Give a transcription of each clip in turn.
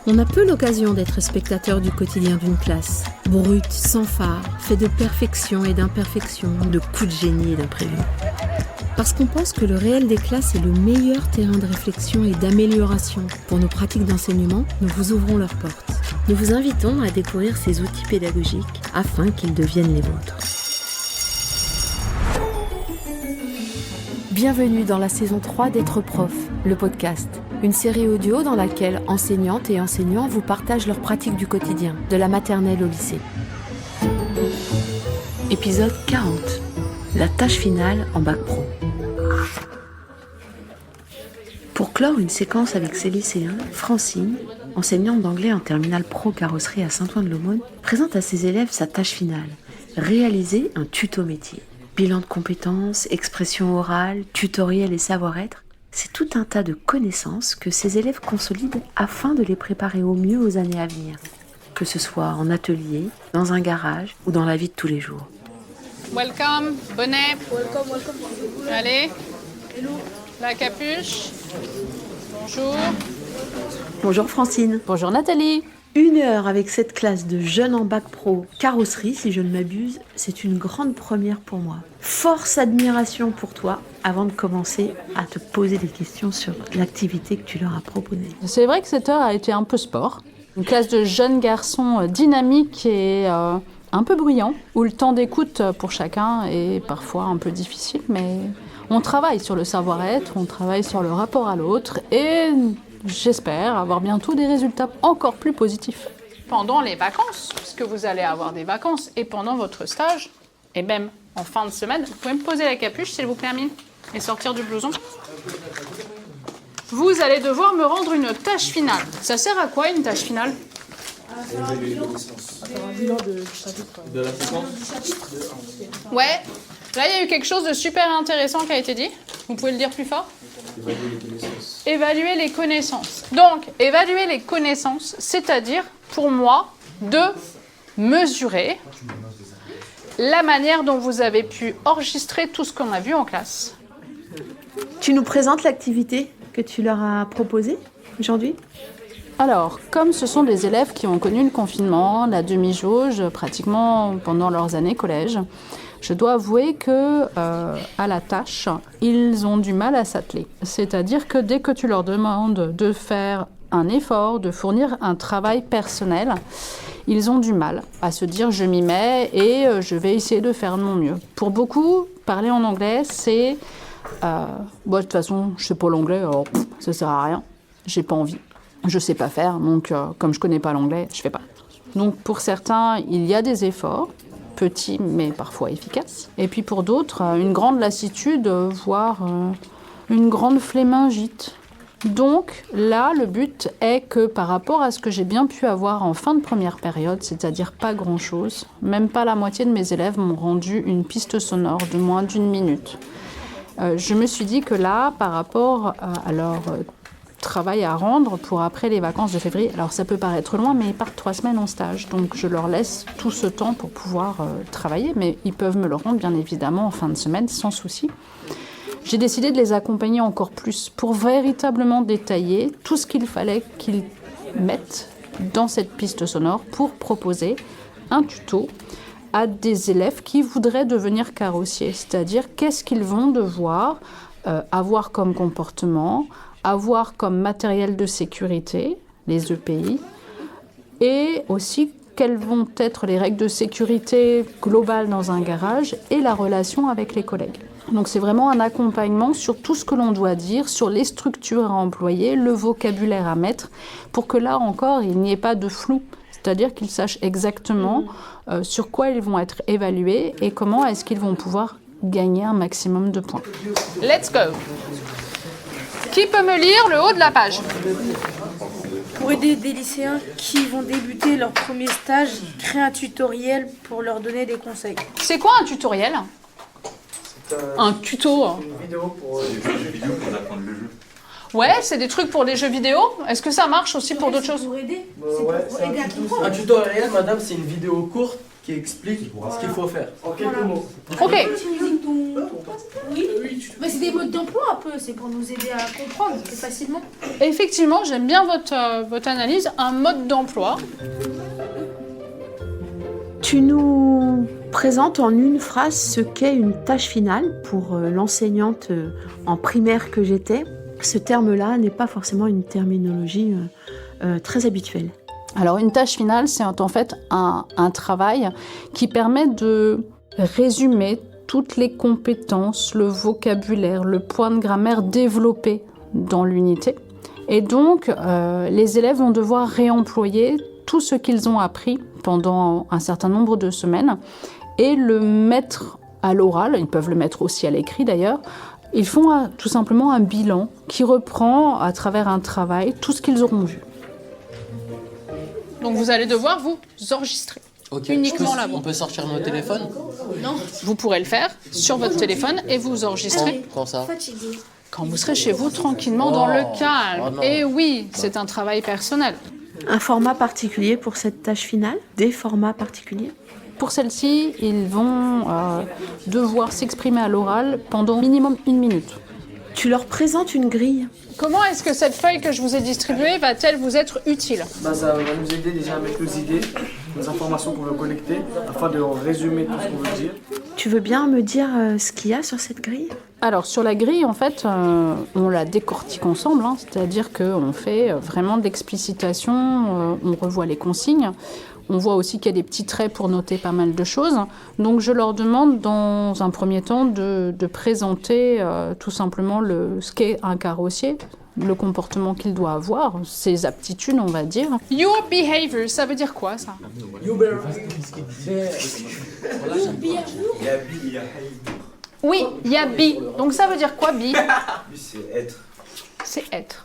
On a peu l'occasion d'être spectateur du quotidien d'une classe. Brute, sans phare, fait de perfection et d'imperfection, de coups de génie et d'imprévus. Parce qu'on pense que le réel des classes est le meilleur terrain de réflexion et d'amélioration pour nos pratiques d'enseignement, nous vous ouvrons leurs portes. Nous vous invitons à découvrir ces outils pédagogiques afin qu'ils deviennent les vôtres. Bienvenue dans la saison 3 d'Être Prof, le podcast. Une série audio dans laquelle enseignantes et enseignants vous partagent leurs pratiques du quotidien, de la maternelle au lycée. Épisode 40. La tâche finale en bac pro. Pour clore une séquence avec ses lycéens, Francine, enseignante d'anglais en terminale pro carrosserie à Saint-Ouen-de-l'Aumône, présente à ses élèves sa tâche finale, réaliser un tuto métier. Bilan de compétences, expression orale, tutoriel et savoir-être, c'est tout un tas de connaissances que ces élèves consolident afin de les préparer au mieux aux années à venir, que ce soit en atelier, dans un garage ou dans la vie de tous les jours. Welcome, bonnet. Welcome. Allez. Hello. La capuche. Bonjour. Bonjour Francine. Bonjour Nathalie. 1 heure avec cette classe de jeunes en bac pro carrosserie, si je ne m'abuse, c'est une grande première pour moi. Force admiration pour toi avant de commencer à te poser des questions sur l'activité que tu leur as proposée. C'est vrai que cette heure a été un peu sport. Une classe de jeunes garçons dynamiques et un peu bruyants, où le temps d'écoute pour chacun est parfois un peu difficile, mais on travaille sur le savoir-être, on travaille sur le rapport à l'autre et j'espère avoir bientôt des résultats encore plus positifs. Pendant les vacances, puisque vous allez avoir des vacances, et pendant votre stage, et même en fin de semaine, vous pouvez me poser la capuche, s'il vous plaît, Amine, et sortir du blouson. Vous allez devoir me rendre une tâche finale. Ça sert à quoi, une tâche finale ? De la séquence. Ouais. Là, il y a eu quelque chose de super intéressant qui a été dit. Vous pouvez le dire plus fort ? Évaluer les connaissances. Donc, évaluer les connaissances, c'est-à-dire, pour moi, de mesurer la manière dont vous avez pu enregistrer tout ce qu'on a vu en classe. Tu nous présentes l'activité que tu leur as proposée aujourd'hui ? Alors, comme ce sont des élèves qui ont connu le confinement, la demi-jauge, pratiquement pendant leurs années collège, je dois avouer que à la tâche, ils ont du mal à s'atteler. C'est-à-dire que dès que tu leur demandes de faire un effort, de fournir un travail personnel, ils ont du mal à se dire je m'y mets et je vais essayer de faire de mon mieux. Pour beaucoup, parler en anglais, c'est de toute façon, je sais pas l'anglais, alors ça sert à rien, j'ai pas envie. Je sais pas faire, donc comme je connais pas l'anglais, je fais pas. Donc pour certains, il y a des efforts, petits mais parfois efficaces. Et puis pour d'autres, une grande lassitude, voire une grande flémingite. Donc là, le but est que par rapport à ce que j'ai bien pu avoir en fin de première période, c'est-à-dire pas grand-chose, même pas la moitié de mes élèves m'ont rendu une piste sonore de moins d'1 minute. Je me suis dit que là, par rapport à leur travail à rendre pour après les vacances de février. Alors ça peut paraître loin, mais ils partent 3 semaines en stage. Donc je leur laisse tout ce temps pour pouvoir travailler, mais ils peuvent me le rendre bien évidemment en fin de semaine sans souci. J'ai décidé de les accompagner encore plus pour véritablement détailler tout ce qu'il fallait qu'ils mettent dans cette piste sonore pour proposer un tuto à des élèves qui voudraient devenir carrossiers. C'est-à-dire qu'est-ce qu'ils vont devoir avoir comme comportement, avoir comme matériel de sécurité, les EPI, et aussi quelles vont être les règles de sécurité globales dans un garage et la relation avec les collègues. Donc c'est vraiment un accompagnement sur tout ce que l'on doit dire, sur les structures à employer, le vocabulaire à mettre, pour que là encore, il n'y ait pas de flou. C'est-à-dire qu'ils sachent exactement sur quoi ils vont être évalués et comment est-ce qu'ils vont pouvoir gagner un maximum de points. Let's go! Qui peut me lire le haut de la page ? Pour aider des lycéens qui vont débuter leur premier stage, créer un tutoriel pour leur donner des conseils. C'est quoi un tutoriel ? Un tuto. Une vidéo pour apprendre le jeu. Ouais, c'est des trucs pour des jeux vidéo. Est-ce que ça marche aussi pour d'autres choses ? Pour aider. Ouais, C'est pour aider à comprendre. un tutoriel, madame, c'est une vidéo courte qui explique ce qu'il faut faire. En quelques mots. Ok. Oui, mais c'est des modes d'emploi un peu, c'est pour nous aider à comprendre plus facilement. Effectivement, j'aime bien votre analyse. Un mode d'emploi. Tu nous présentes en une phrase ce qu'est une tâche finale pour l'enseignante en primaire que j'étais. Ce terme-là n'est pas forcément une terminologie très habituelle. Alors une tâche finale, c'est en fait un travail qui permet de résumer toutes les compétences, le vocabulaire, le point de grammaire développé dans l'unité. Et donc, les élèves vont devoir réemployer tout ce qu'ils ont appris pendant un certain nombre de semaines et le mettre à l'oral, ils peuvent le mettre aussi à l'écrit d'ailleurs. Ils font tout simplement un bilan qui reprend à travers un travail tout ce qu'ils auront vu. Donc vous allez devoir vous enregistrer. Ok, Uniquement la voix. on peut sortir nos téléphones? Non. Vous pourrez le faire sur votre téléphone et vous enregistrer Quand ça? quand vous serez chez vous tranquillement dans le calme. Oh non. Et oui, c'est un travail personnel. Un format particulier pour cette tâche finale? Des formats particuliers? Pour celle-ci, ils vont devoir s'exprimer à l'oral pendant minimum 1 minute. Tu leur présentes une grille. Comment est-ce que cette feuille que je vous ai distribuée va-t-elle vous être utile? Ça va nous aider déjà avec nos idées, nos informations qu'on veut collecter, afin de résumer tout ce qu'on veut dire. Tu veux bien me dire ce qu'il y a sur cette grille? Alors sur la grille, en fait, on la décortique ensemble, c'est-à-dire qu'on fait vraiment de l'explicitation, on revoit les consignes. On voit aussi qu'il y a des petits traits pour noter pas mal de choses. Donc je leur demande dans un premier temps de présenter tout simplement ce qu'est un carrossier, le comportement qu'il doit avoir, ses aptitudes on va dire. Your behavior, ça veut dire quoi ça? Oui, il y a be. Donc ça veut dire quoi be? C'est être. C'est être.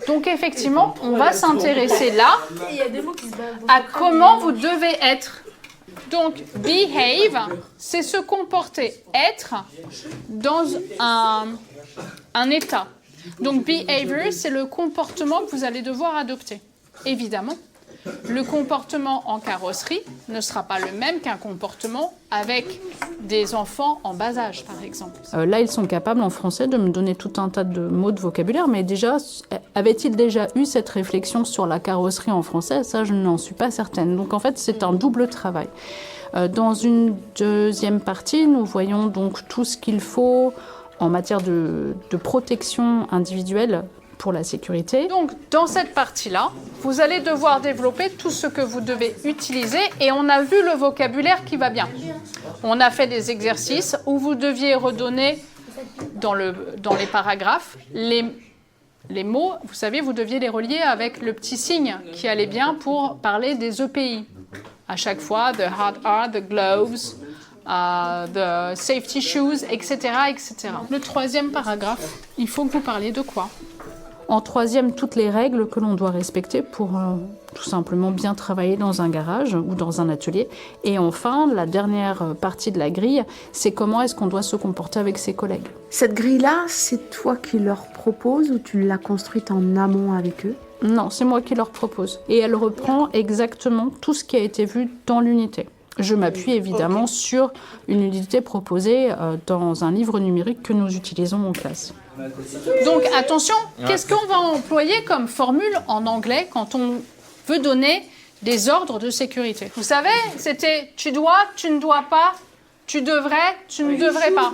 Donc effectivement, on va s'intéresser là Il y a des mots qui se battent. à comment vous devez être. Donc, behave, c'est se comporter, être dans un état. Donc, behavior, c'est le comportement que vous allez devoir adopter. Évidemment, le comportement en carrosserie ne sera pas le même qu'un comportement avec des enfants en bas âge, par exemple. Là, ils sont capables en français de me donner tout un tas de mots de vocabulaire, mais déjà, avaient-ils déjà eu cette réflexion sur la carrosserie en français? Ça, je n'en suis pas certaine. Donc, en fait, c'est un double travail. Dans une deuxième partie, nous voyons donc tout ce qu'il faut en matière de protection individuelle pour la sécurité. Donc, dans cette partie-là, vous allez devoir développer tout ce que vous devez utiliser et on a vu le vocabulaire qui va bien. On a fait des exercices où vous deviez redonner dans les paragraphes les mots, vous savez, vous deviez les relier avec le petit signe qui allait bien pour parler des EPI. À chaque fois, the hard R, the gloves, the safety shoes, etc., etc. Le troisième paragraphe, il faut que vous parliez de quoi? En troisième, toutes les règles que l'on doit respecter pour tout simplement bien travailler dans un garage ou dans un atelier. Et enfin, la dernière partie de la grille, c'est comment est-ce qu'on doit se comporter avec ses collègues. Cette grille-là, c'est toi qui leur proposes ou tu l'as construite en amont avec eux? Non, c'est moi qui leur propose. Et elle reprend exactement tout ce qui a été vu dans l'unité. Je m'appuie évidemment sur une unité proposée dans un livre numérique que nous utilisons en classe. Donc attention, qu'est-ce qu'on va employer comme formule en anglais quand on veut donner des ordres de sécurité? Vous savez, c'était tu dois, tu ne dois pas, tu devrais, tu ne devrais pas.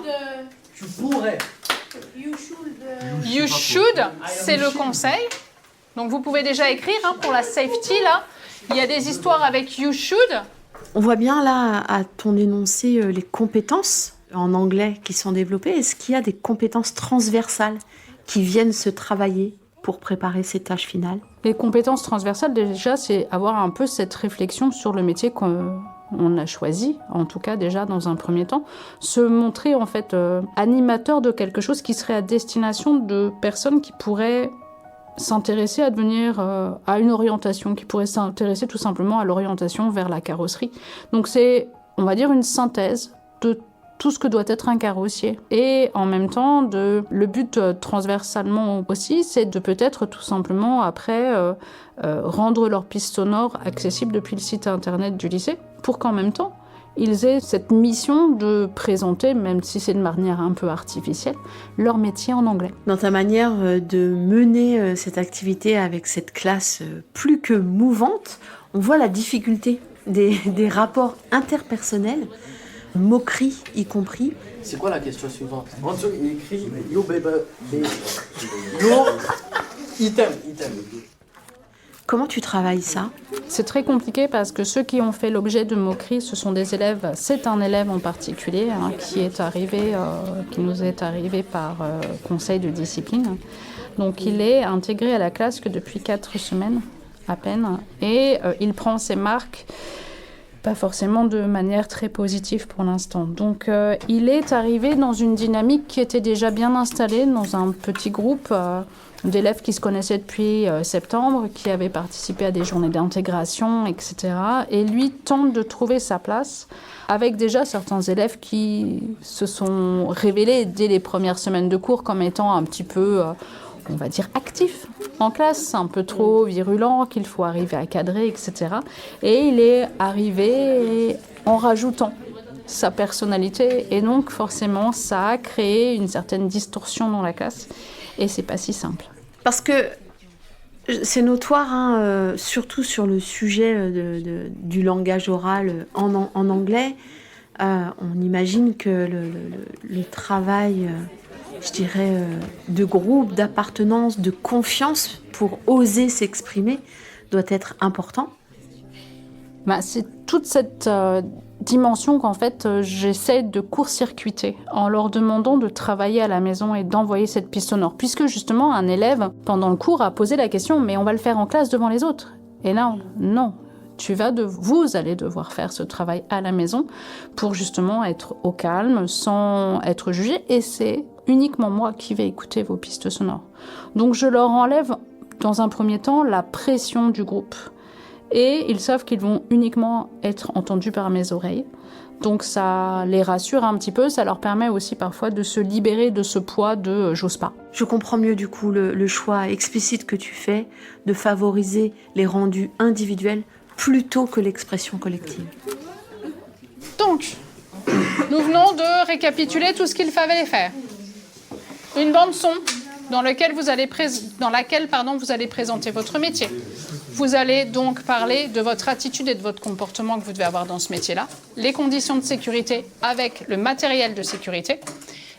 Tu pourrais. You should, c'est le conseil. Donc vous pouvez déjà écrire pour la safety là. Il y a des histoires avec you should. On voit bien là à ton énoncé les compétences en anglais qui sont développées. Est-ce qu'il y a des compétences transversales qui viennent se travailler pour préparer ces tâches finales? Les compétences transversales, déjà, c'est avoir un peu cette réflexion sur le métier qu'on a choisi, en tout cas déjà dans un premier temps. Se montrer en fait animateur de quelque chose qui serait à destination de personnes qui pourraient s'intéresser à devenir à une orientation, qui pourrait s'intéresser tout simplement à l'orientation vers la carrosserie. Donc c'est, on va dire, une synthèse de tout ce que doit être un carrossier. Et en même temps, le but transversalement aussi, c'est de peut-être tout simplement après rendre leur piste sonore accessible depuis le site internet du lycée, pour qu'en même temps, ils aient cette mission de présenter, même si c'est de manière un peu artificielle, leur métier en anglais. Dans ta manière de mener cette activité avec cette classe plus que mouvante, on voit la difficulté des rapports interpersonnels, moqueries y compris. C'est quoi la question suivante? En dessous, il écrit Yo baby, yo item. Comment tu travailles ça? C'est très compliqué parce que ceux qui ont fait l'objet de moqueries, ce sont des élèves. C'est un élève en particulier qui nous est arrivé par conseil de discipline. Donc il est intégré à la classe que depuis 4 semaines à peine. Et il prend ses marques, pas forcément de manière très positive pour l'instant. Donc il est arrivé dans une dynamique qui était déjà bien installée dans un petit groupe d'élèves qui se connaissaient depuis septembre, qui avaient participé à des journées d'intégration, etc. Et lui tente de trouver sa place avec déjà certains élèves qui se sont révélés dès les premières semaines de cours comme étant un petit peu, on va dire, actifs en classe, un peu trop virulents, qu'il faut arriver à cadrer, etc. Et il est arrivé en rajoutant sa personnalité. Et donc, forcément, ça a créé une certaine distorsion dans la classe. Et c'est pas si simple. Parce que c'est notoire, surtout sur le sujet du langage oral en anglais, on imagine que le travail, je dirais, de groupe, d'appartenance, de confiance pour oser s'exprimer doit être important. C'est toute cette dimension qu'en fait j'essaie de court-circuiter en leur demandant de travailler à la maison et d'envoyer cette piste sonore. Puisque justement un élève, pendant le cours, a posé la question « mais on va le faire en classe devant les autres ». Et là, non. Vous allez devoir faire ce travail à la maison pour justement être au calme, sans être jugé. Et c'est uniquement moi qui vais écouter vos pistes sonores. Donc je leur enlève dans un premier temps la pression du groupe. Et ils savent qu'ils vont uniquement être entendus par mes oreilles. Donc ça les rassure un petit peu, ça leur permet aussi parfois de se libérer de ce poids de j'ose pas. Je comprends mieux du coup le choix explicite que tu fais de favoriser les rendus individuels plutôt que l'expression collective. Donc, nous venons de récapituler tout ce qu'il fallait faire. Une bande son dans laquelle vous allez présenter votre métier. Vous allez donc parler de votre attitude et de votre comportement que vous devez avoir dans ce métier-là, les conditions de sécurité avec le matériel de sécurité,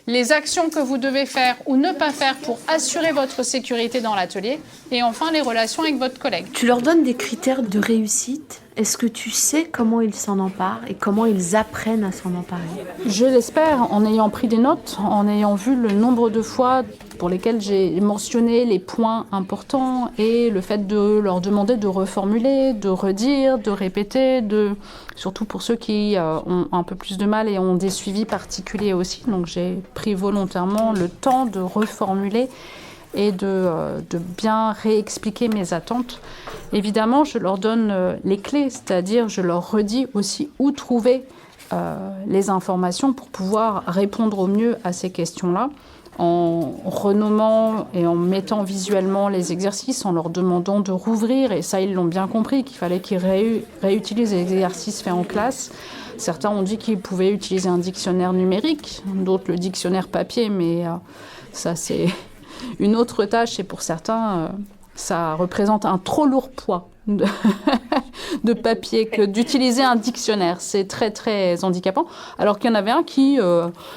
les actions que vous devez faire ou ne pas faire pour assurer votre sécurité dans l'atelier, et enfin les relations avec votre collègue. Tu leur donnes des critères de réussite. Est-ce que tu sais comment ils s'en emparent et comment ils apprennent à s'en emparer? Je l'espère, en ayant pris des notes, en ayant vu le nombre de fois pour lesquelles j'ai mentionné les points importants et le fait de leur demander de reformuler, de redire, de répéter, surtout pour ceux qui ont un peu plus de mal et ont des suivis particuliers aussi. Donc j'ai pris volontairement le temps de reformuler et de bien réexpliquer mes attentes. Évidemment, je leur donne les clés, c'est-à-dire je leur redis aussi où trouver les informations pour pouvoir répondre au mieux à ces questions-là, en renommant et en mettant visuellement les exercices, en leur demandant de rouvrir, et ça ils l'ont bien compris, qu'il fallait qu'ils réutilisent les exercices faits en classe. Certains ont dit qu'ils pouvaient utiliser un dictionnaire numérique, d'autres le dictionnaire papier, mais ça c'est une autre tâche, et pour certains, ça représente un trop lourd poids de papier que d'utiliser un dictionnaire. C'est très, très handicapant. Alors qu'il y en avait un qui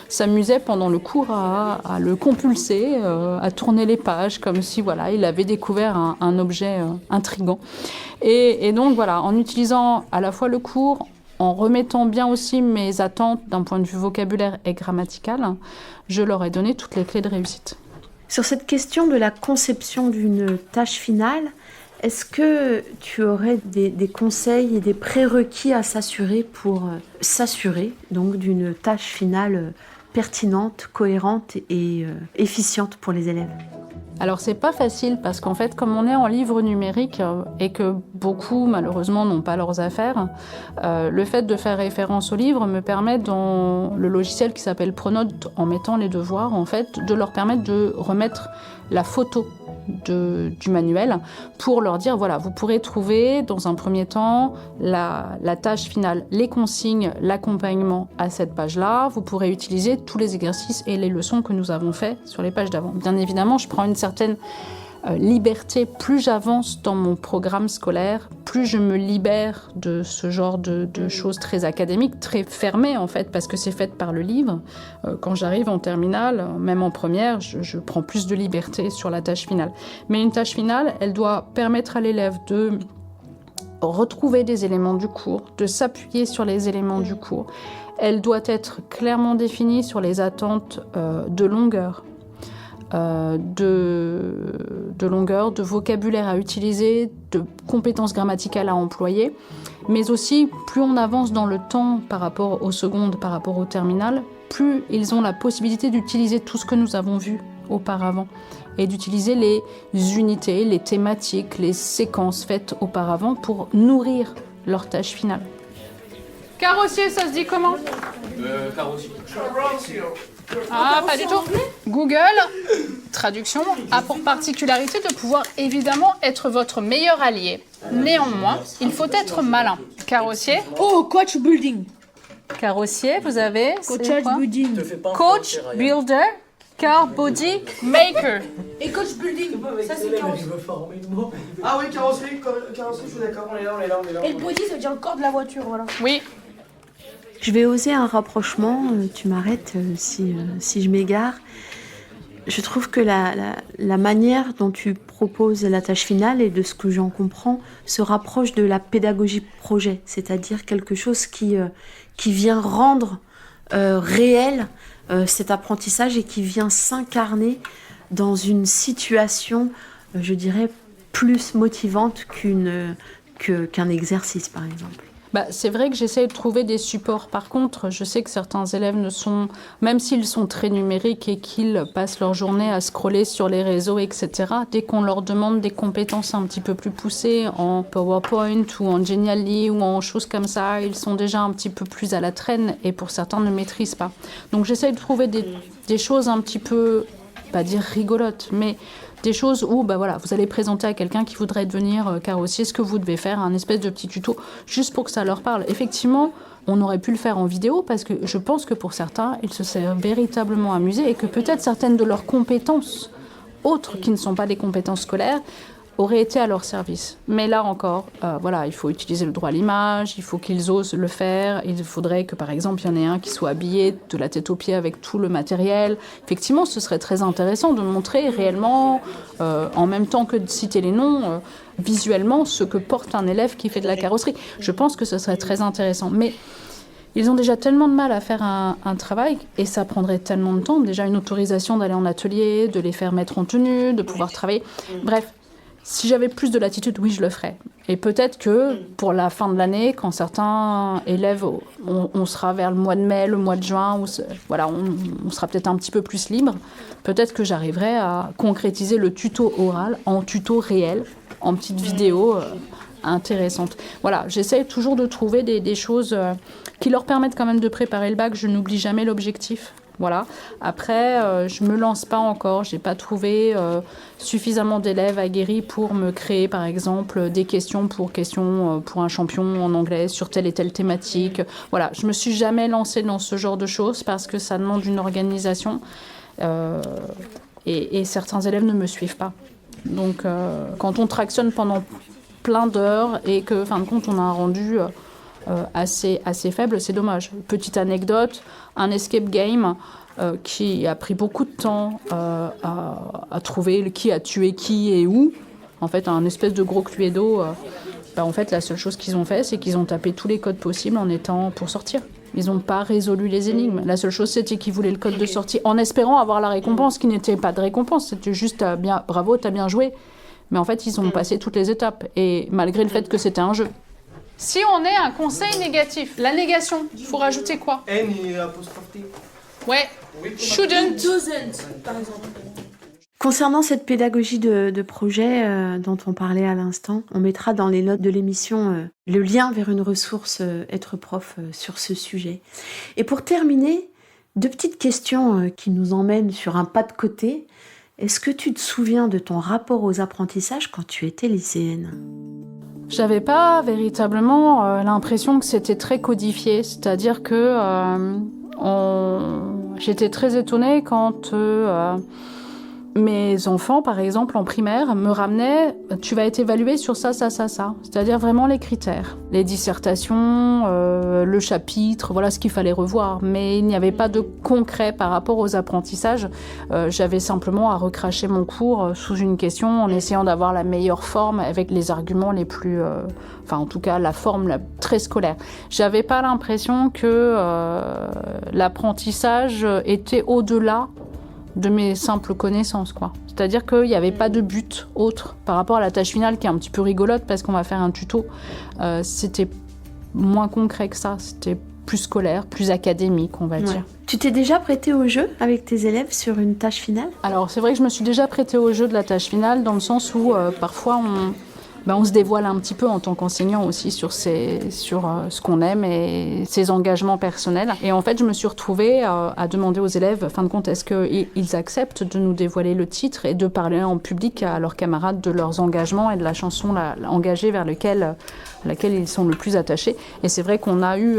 s'amusait pendant le cours à le compulser, à tourner les pages, comme si voilà, il avait découvert un objet intriguant. Et donc voilà, en utilisant à la fois le cours, en remettant bien aussi mes attentes d'un point de vue vocabulaire et grammatical, je leur ai donné toutes les clés de réussite. Sur cette question de la conception d'une tâche finale, est-ce que tu aurais des conseils et des prérequis à s'assurer pour s'assurer donc d'une tâche finale pertinente, cohérente et efficiente pour les élèves? Alors c'est pas facile parce qu'en fait comme on est en livre numérique et que beaucoup malheureusement n'ont pas leurs affaires, le fait de faire référence au livre me permet dans le logiciel qui s'appelle Pronote, en mettant les devoirs en fait, de leur permettre de remettre la photo du manuel pour leur dire voilà, vous pourrez trouver dans un premier temps la tâche finale, les consignes, l'accompagnement à cette page-là. Vous pourrez utiliser tous les exercices et les leçons que nous avons fait sur les pages d'avant. Bien évidemment, je prends une certaine liberté. Plus j'avance dans mon programme scolaire, plus je me libère de ce genre de choses très académiques, très fermées en fait, parce que c'est fait par le livre. Quand j'arrive en terminale, même en première, je prends plus de liberté sur la tâche finale. Mais une tâche finale, elle doit permettre à l'élève de retrouver des éléments du cours, de s'appuyer sur les éléments du cours. Elle doit être clairement définie sur les attentes de longueur. De longueur, de vocabulaire à utiliser, de compétences grammaticales à employer, mais aussi plus on avance dans le temps par rapport aux secondes, par rapport au terminal, plus ils ont la possibilité d'utiliser tout ce que nous avons vu auparavant et d'utiliser les unités, les thématiques, les séquences faites auparavant pour nourrir leur tâche finale. Carrossier, ça se dit comment ? Carrossier. Ah, pas du tout. Google, traduction, a pour particularité de pouvoir évidemment être votre meilleur allié. Néanmoins, il faut être malin. Carrossier. Oh, coach building. Carrossier, vous avez. Coach c'est quoi ? building. Coach, builder, car body, maker. Et coach building, ça c'est carrosserie. Ah oui, carrosserie, je suis d'accord, on est là. Et le body, ça veut dire le corps de la voiture, voilà. Oui. Je vais oser un rapprochement, tu m'arrêtes si je m'égare. Je trouve que la manière dont tu proposes la tâche finale et de ce que j'en comprends se rapproche de la pédagogie projet, c'est-à-dire quelque chose qui vient rendre réel cet apprentissage et qui vient s'incarner dans une situation, je dirais, plus motivante qu'un exercice, par exemple. C'est vrai que j'essaie de trouver des supports. Par contre, je sais que certains élèves ne sont, même s'ils sont très numériques et qu'ils passent leur journée à scroller sur les réseaux, etc., dès qu'on leur demande des compétences un petit peu plus poussées en PowerPoint ou en Genially ou en choses comme ça, ils sont déjà un petit peu plus à la traîne et pour certains ne maîtrisent pas. Donc j'essaie de trouver des choses un petit peu, pas dire rigolotes, mais des choses où vous allez présenter à quelqu'un qui voudrait devenir carrossier ce que vous devez faire, un espèce de petit tuto, juste pour que ça leur parle. Effectivement, on aurait pu le faire en vidéo parce que je pense que pour certains, ils se sont véritablement amusés et que peut-être certaines de leurs compétences, autres qui ne sont pas des compétences scolaires, auraient été à leur service. Mais là encore, il faut utiliser le droit à l'image, il faut qu'ils osent le faire. Il faudrait que, par exemple, il y en ait un qui soit habillé de la tête aux pieds avec tout le matériel. Effectivement, ce serait très intéressant de montrer réellement, en même temps que de citer les noms, visuellement, ce que porte un élève qui fait de la carrosserie. Je pense que ce serait très intéressant. Mais ils ont déjà tellement de mal à faire un travail et ça prendrait tellement de temps. Déjà, une autorisation d'aller en atelier, de les faire mettre en tenue, de pouvoir travailler. Bref. Si j'avais plus de latitude, oui, je le ferais. Et peut-être que pour la fin de l'année, quand certains élèves, on sera vers le mois de mai, le mois de juin, on sera peut-être un petit peu plus libre, peut-être que j'arriverai à concrétiser le tuto oral en tuto réel, en petite vidéo intéressantes. Voilà, j'essaie toujours de trouver des choses qui leur permettent quand même de préparer le bac. Je n'oublie jamais l'objectif. Voilà. Après, je me lance pas encore. J'ai pas trouvé suffisamment d'élèves aguerris pour me créer, par exemple, des questions pour un champion en anglais sur telle et telle thématique. Voilà. Je me suis jamais lancée dans ce genre de choses parce que ça demande une organisation et certains élèves ne me suivent pas. Donc, quand on tractionne pendant plein d'heures et que, fin de compte, on a un rendu assez faible, c'est dommage. Petite anecdote, un escape game qui a pris beaucoup de temps à trouver qui a tué qui et où. En fait, un espèce de gros Cluedo. En fait, la seule chose qu'ils ont fait, c'est qu'ils ont tapé tous les codes possibles pour sortir. Ils n'ont pas résolu les énigmes. La seule chose, c'était qu'ils voulaient le code de sortie en espérant avoir la récompense, qui n'était pas de récompense. C'était juste bravo, t'as bien joué. Mais en fait, ils ont passé toutes les étapes. Et malgré le fait que c'était un jeu. Si on est un conseil négatif, la négation, il faut rajouter quoi ? N et apostrophe T. Ouais. Shouldn't. Doesn't, par exemple. Concernant cette pédagogie de projet dont on parlait à l'instant, on mettra dans les notes de l'émission le lien vers une ressource Être prof sur ce sujet. Et pour terminer, 2 petites questions qui nous emmènent sur un pas de côté. Est-ce que tu te souviens de ton rapport aux apprentissages quand tu étais lycéenne ? J'avais pas véritablement l'impression que c'était très codifié, c'est-à-dire que j'étais très étonnée quand mes enfants, par exemple, en primaire, me ramenaient « tu vas être évalué sur ça, ça, ça, ça ». C'est-à-dire vraiment les critères, les dissertations, le chapitre, voilà ce qu'il fallait revoir. Mais il n'y avait pas de concret par rapport aux apprentissages. J'avais simplement à recracher mon cours sous une question en essayant d'avoir la meilleure forme avec les arguments les plus... en tout cas, la forme très scolaire. J'avais pas l'impression que l'apprentissage était au-delà de mes simples connaissances, quoi. C'est-à-dire qu'il n'y avait pas de but autre par rapport à la tâche finale qui est un petit peu rigolote parce qu'on va faire un tuto. C'était moins concret que ça, c'était plus scolaire, plus académique, on va dire. Tu t'es déjà prêtée au jeu avec tes élèves sur une tâche finale ? Alors c'est vrai que je me suis déjà prêtée au jeu de la tâche finale dans le sens où parfois on se dévoile un petit peu en tant qu'enseignant aussi sur ce qu'on aime et ses engagements personnels. Et en fait, je me suis retrouvée à demander aux élèves, fin de compte, est-ce qu'ils acceptent de nous dévoiler le titre et de parler en public à leurs camarades de leurs engagements et de la chanson engagée vers laquelle ils sont le plus attachés. Et c'est vrai qu'on a eu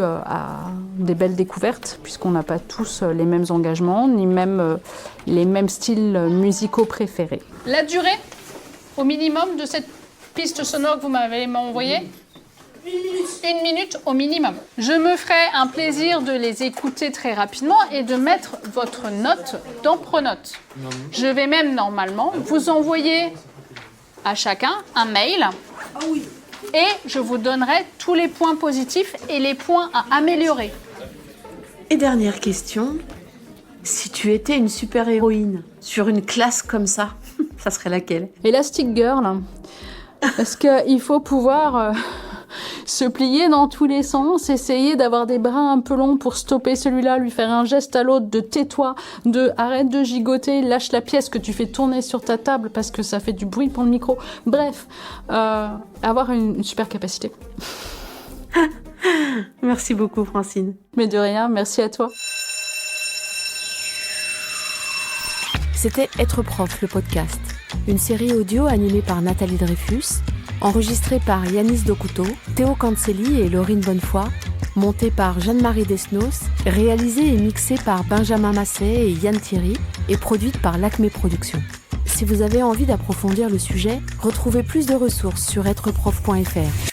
des belles découvertes, puisqu'on n'a pas tous les mêmes engagements, ni même les mêmes styles musicaux préférés. La durée, au minimum, de cette piste sonore que vous m'avez envoyée ? 1 minute au minimum. Je me ferai un plaisir de les écouter très rapidement et de mettre votre note dans Pronote. Je vais même normalement vous envoyer à chacun un mail et je vous donnerai tous les points positifs et les points à améliorer. Et dernière question, si tu étais une super-héroïne sur une classe comme ça, ça serait laquelle ? Elastic Girl. Parce qu'il faut pouvoir se plier dans tous les sens, essayer d'avoir des bras un peu longs pour stopper celui-là, lui faire un geste à l'autre de tais-toi, de arrête de gigoter, lâche la pièce que tu fais tourner sur ta table parce que ça fait du bruit pour le micro. Bref, avoir une super capacité. Merci beaucoup, Francine. Mais de rien, merci à toi. C'était Être prof, le podcast. Une série audio animée par Nathalie Dreyfus, enregistrée par Yanis Dokuto, Théo Cancelli et Laurine Bonnefoy, montée par Jeanne-Marie Desnos, réalisée et mixée par Benjamin Masset et Yann Thierry et produite par l'Acme Productions. Si vous avez envie d'approfondir le sujet, retrouvez plus de ressources sur êtreprof.fr.